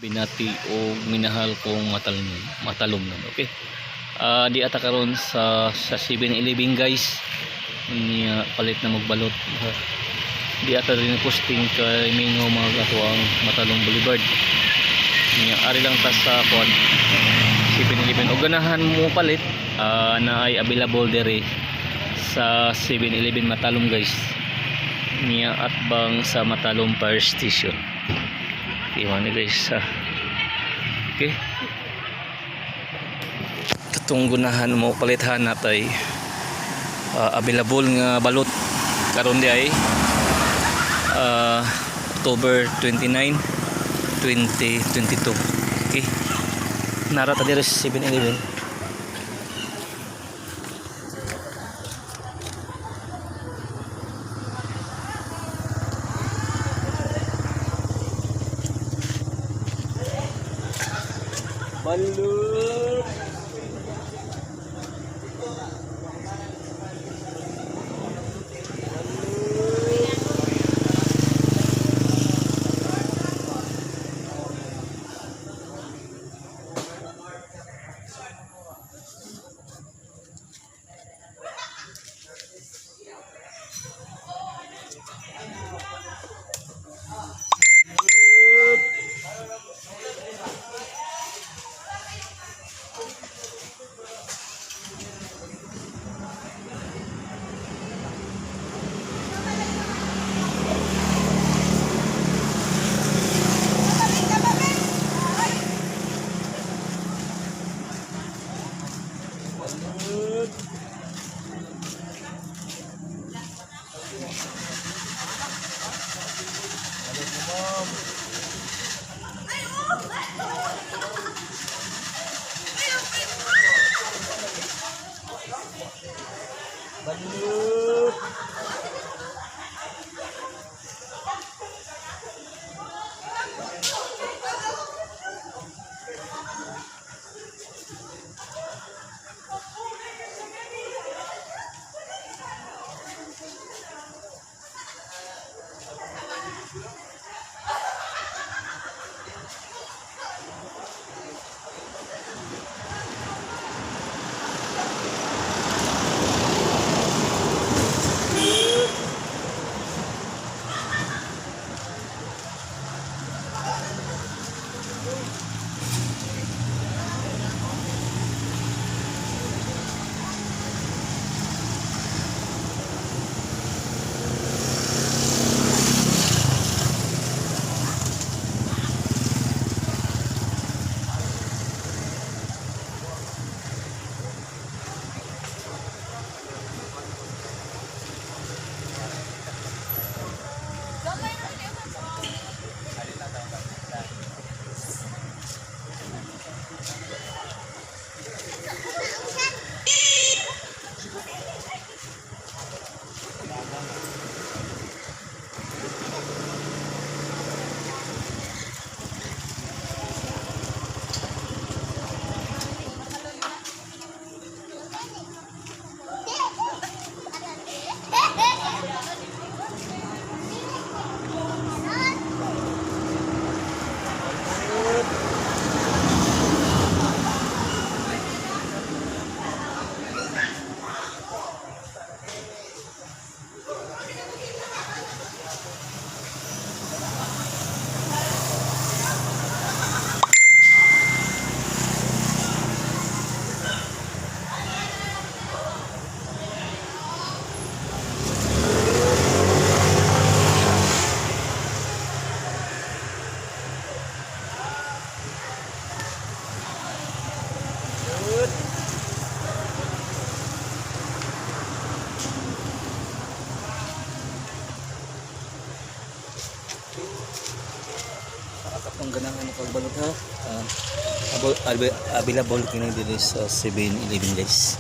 binati o minahal kong matalom nun. Okay, di ata karon sa 7-Eleven guys, niya palit na magbalot. Di ata rin posting kay mingo mga ato ang Matalom Boulevard niya, ari lang ta sa 7-Eleven o ganahan mo palit, na ay available dere sa 7-Eleven Matalom guys niya, at bang sa Matalom Fire Station. Iwan ni guys, okay, katong gunahan mo palithan natay available nga balot karon di ay October 29, 2022. Okay, narata diri sa 7-Eleven. Balot kung ganang ano pagbalot ha, available kini diri sa 7-Eleven guys.